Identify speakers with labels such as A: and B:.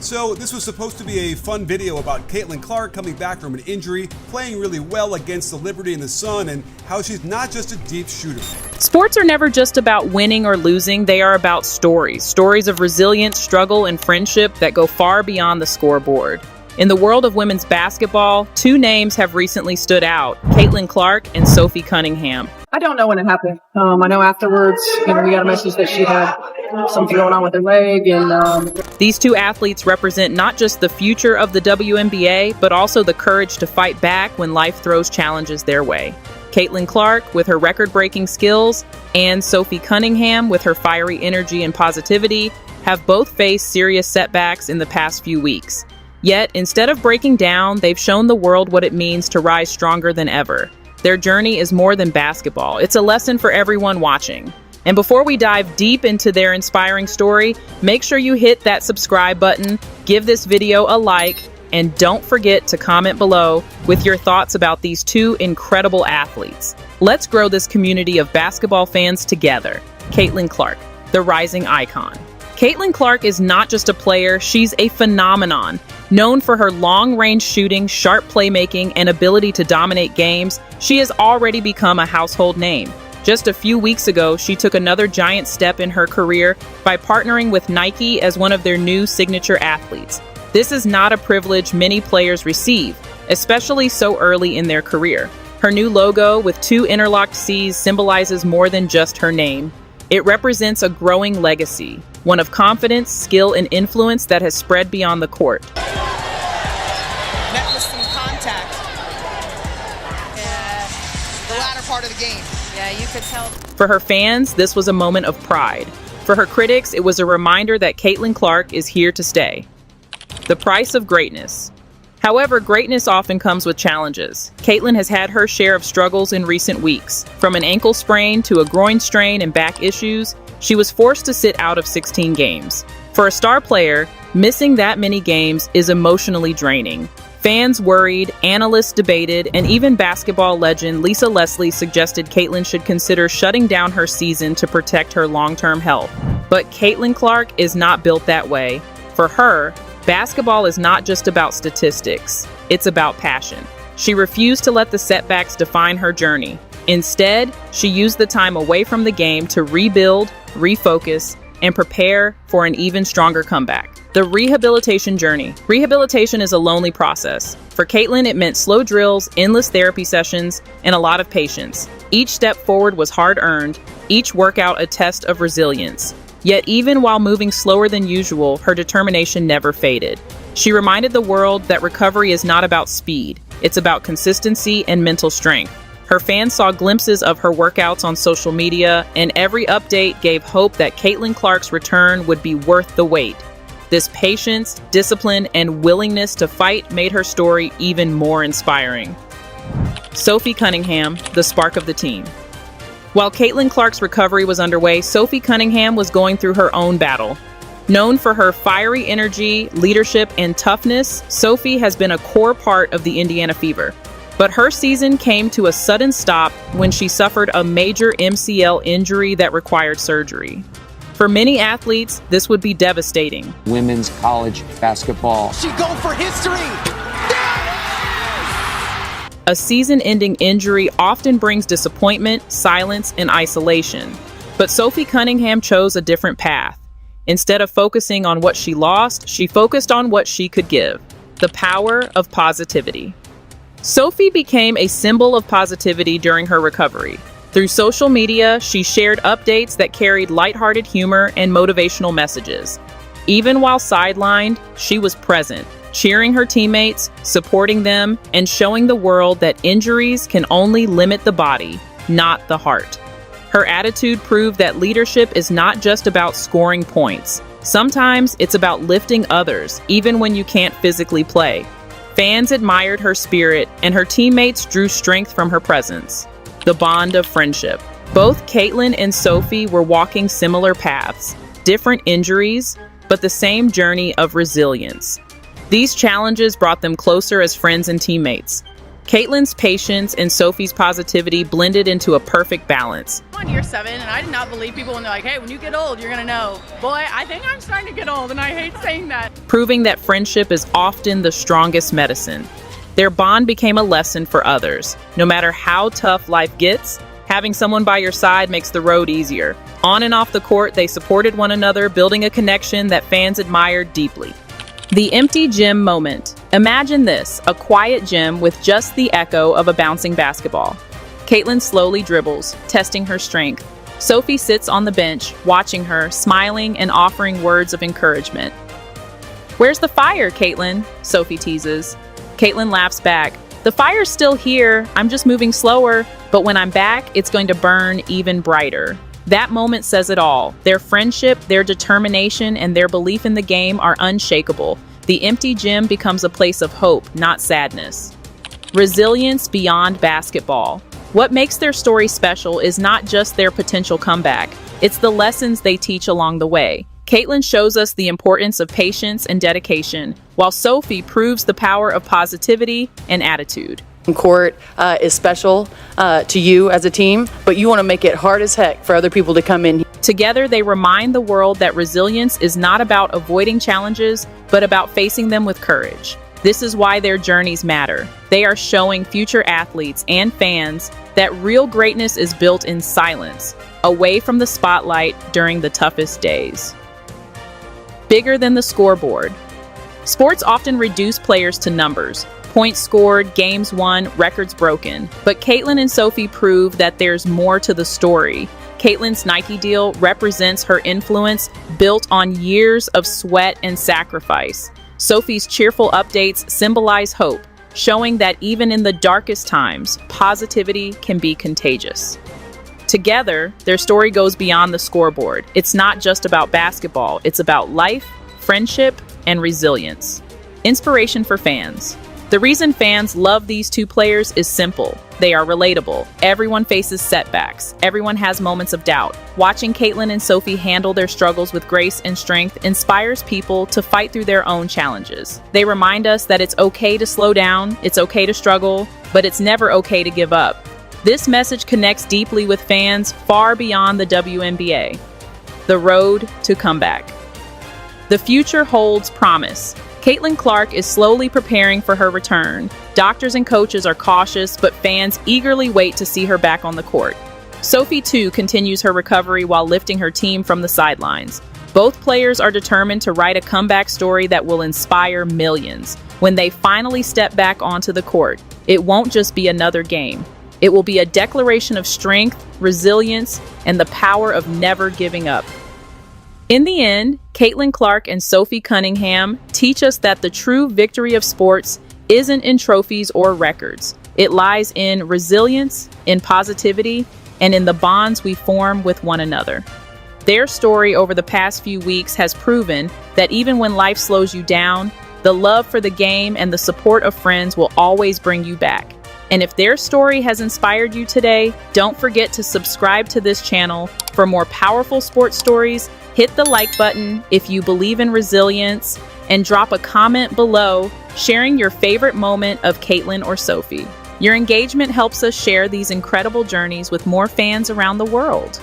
A: So this was supposed to be a fun video about Caitlyn Clark coming back from an injury, playing really well against the Liberty and the Sun, and how she's not just a deep shooter.
B: Sports are never just about winning or losing, they are about stories. Stories of resilience, struggle, and friendship that go far beyond the scoreboard. In the world of women's basketball, two names have recently stood out, Caitlyn Clark and Sophie Cunningham.
C: I don't know when it happened. I know afterwards, we got a message that she had something going on with her leg. And
B: These two athletes represent not just the future of the WNBA, but also the courage to fight back when life throws challenges their way. Caitlyn Clark with her record-breaking skills and Sophie Cunningham with her fiery energy and positivity have both faced serious setbacks in the past few weeks. Yet, instead of breaking down, they've shown the world what it means to rise stronger than ever. Their journey is more than basketball. It's a lesson for everyone watching. And before we dive deep into their inspiring story, make sure you hit that subscribe button, give this video a like, and don't forget to comment below with your thoughts about these two incredible athletes. Let's grow this community of basketball fans together. Caitlyn Clark, the rising icon. Caitlyn Clark is not just a player, she's a phenomenon. Known for her long-range shooting, sharp playmaking, and ability to dominate games, she has already become a household name. Just a few weeks ago, she took another giant step in her career by partnering with Nike as one of their new signature athletes. This is not a privilege many players receive, especially so early in their career. Her new logo with two interlocked C's symbolizes more than just her name. It represents a growing legacy, one of confidence, skill, and influence that has spread beyond the court.
D: Met with some contact.
E: Yeah.
D: The latter part of the game.
E: Yeah, you could tell.
B: For her fans, this was a moment of pride. For her critics, it was a reminder that Caitlyn Clark is here to stay. The price of greatness. However, greatness often comes with challenges. Caitlyn has had her share of struggles in recent weeks. From an ankle sprain to a groin strain and back issues, she was forced to sit out of 16 games. For a star player, missing that many games is emotionally draining. Fans worried, analysts debated, and even basketball legend Lisa Leslie suggested Caitlyn should consider shutting down her season to protect her long-term health. But Caitlyn Clark is not built that way. For her, basketball is not just about statistics, it's about passion. She refused to let the setbacks define her journey. Instead, she used the time away from the game to rebuild, refocus, and prepare for an even stronger comeback. The rehabilitation journey. Rehabilitation is a lonely process. For Caitlyn, it meant slow drills, endless therapy sessions, and a lot of patience. Each step forward was hard-earned, each workout a test of resilience. Yet even while moving slower than usual, her determination never faded. She reminded the world that recovery is not about speed, it's about consistency and mental strength. Her fans saw glimpses of her workouts on social media, and every update gave hope that Caitlyn Clark's return would be worth the wait. This patience, discipline, and willingness to fight made her story even more inspiring. Sophie Cunningham, the spark of the team. While Caitlyn Clark's recovery was underway, Sophie Cunningham was going through her own battle. Known for her fiery energy, leadership, and toughness, Sophie has been a core part of the Indiana Fever. But her season came to a sudden stop when she suffered a major MCL injury that required surgery. For many athletes, this would be devastating.
F: Women's college basketball.
D: She's going for history.
B: A season-ending injury often brings disappointment, silence, and isolation. But Sophie Cunningham chose a different path. Instead of focusing on what she lost, she focused on what she could give: the power of positivity. Sophie became a symbol of positivity during her recovery. Through social media, she shared updates that carried lighthearted humor and motivational messages. Even while sidelined, she was present, cheering her teammates, supporting them, and showing the world that injuries can only limit the body, not the heart. Her attitude proved that leadership is not just about scoring points. Sometimes it's about lifting others, even when you can't physically play. Fans admired her spirit, and her teammates drew strength from her presence. The bond of friendship. Both Caitlyn and Sophie were walking similar paths, different injuries, but the same journey of resilience. These challenges brought them closer as friends and teammates. Caitlyn's patience and Sophie's positivity blended into a perfect balance.
E: I'm on year 7, and I did not believe people when they're like, hey, when you get old, you're going to know. Boy, I think I'm starting to get old, and I hate saying that.
B: Proving that friendship is often the strongest medicine. Their bond became a lesson for others. No matter how tough life gets, having someone by your side makes the road easier. On and off the court, they supported one another, building a connection that fans admired deeply. The empty gym moment. Imagine this, a quiet gym with just the echo of a bouncing basketball. Caitlyn slowly dribbles, testing her strength. Sophie sits on the bench, watching her, smiling and offering words of encouragement. "Where's the fire, Caitlyn?" Sophie teases. Caitlyn laughs back. "The fire's still here, I'm just moving slower, but when I'm back, it's going to burn even brighter." That moment says it all. Their friendship, their determination, and their belief in the game are unshakable. The empty gym becomes a place of hope, not sadness. Resilience beyond basketball. What makes their story special is not just their potential comeback, it's the lessons they teach along the way. Caitlyn shows us the importance of patience and dedication, while Sophie proves the power of positivity and attitude.
G: Court is special to you as a team, but you want to make it hard as heck for other people to come in.
B: Together, they remind the world that resilience is not about avoiding challenges, but about facing them with courage. This is why their journeys matter. They are showing future athletes and fans that real greatness is built in silence, away from the spotlight during the toughest days. Bigger than the scoreboard. Sports often reduce players to numbers. Points scored, games won, records broken. But Caitlyn and Sophie prove that there's more to the story. Caitlyn's Nike deal represents her influence built on years of sweat and sacrifice. Sophie's cheerful updates symbolize hope, showing that even in the darkest times, positivity can be contagious. Together, their story goes beyond the scoreboard. It's not just about basketball, it's about life, friendship, and resilience. Inspiration for fans. The reason fans love these two players is simple. They are relatable. Everyone faces setbacks. Everyone has moments of doubt. Watching Caitlyn and Sophie handle their struggles with grace and strength inspires people to fight through their own challenges. They remind us that it's okay to slow down, it's okay to struggle, but it's never okay to give up. This message connects deeply with fans far beyond the WNBA. The road to comeback. The future holds promise. Caitlyn Clark is slowly preparing for her return. Doctors and coaches are cautious, but fans eagerly wait to see her back on the court. Sophie, too, continues her recovery while lifting her team from the sidelines. Both players are determined to write a comeback story that will inspire millions. When they finally step back onto the court, it won't just be another game. It will be a declaration of strength, resilience, and the power of never giving up. In the end, Caitlyn Clark and Sophie Cunningham teach us that the true victory of sports isn't in trophies or records. It lies in resilience, in positivity, and in the bonds we form with one another. Their story over the past few weeks has proven that even when life slows you down, the love for the game and the support of friends will always bring you back. And if their story has inspired you today, don't forget to subscribe to this channel for more powerful sports stories. Hit the like button if you believe in resilience, and drop a comment below sharing your favorite moment of Caitlyn or Sophie. Your engagement helps us share these incredible journeys with more fans around the world.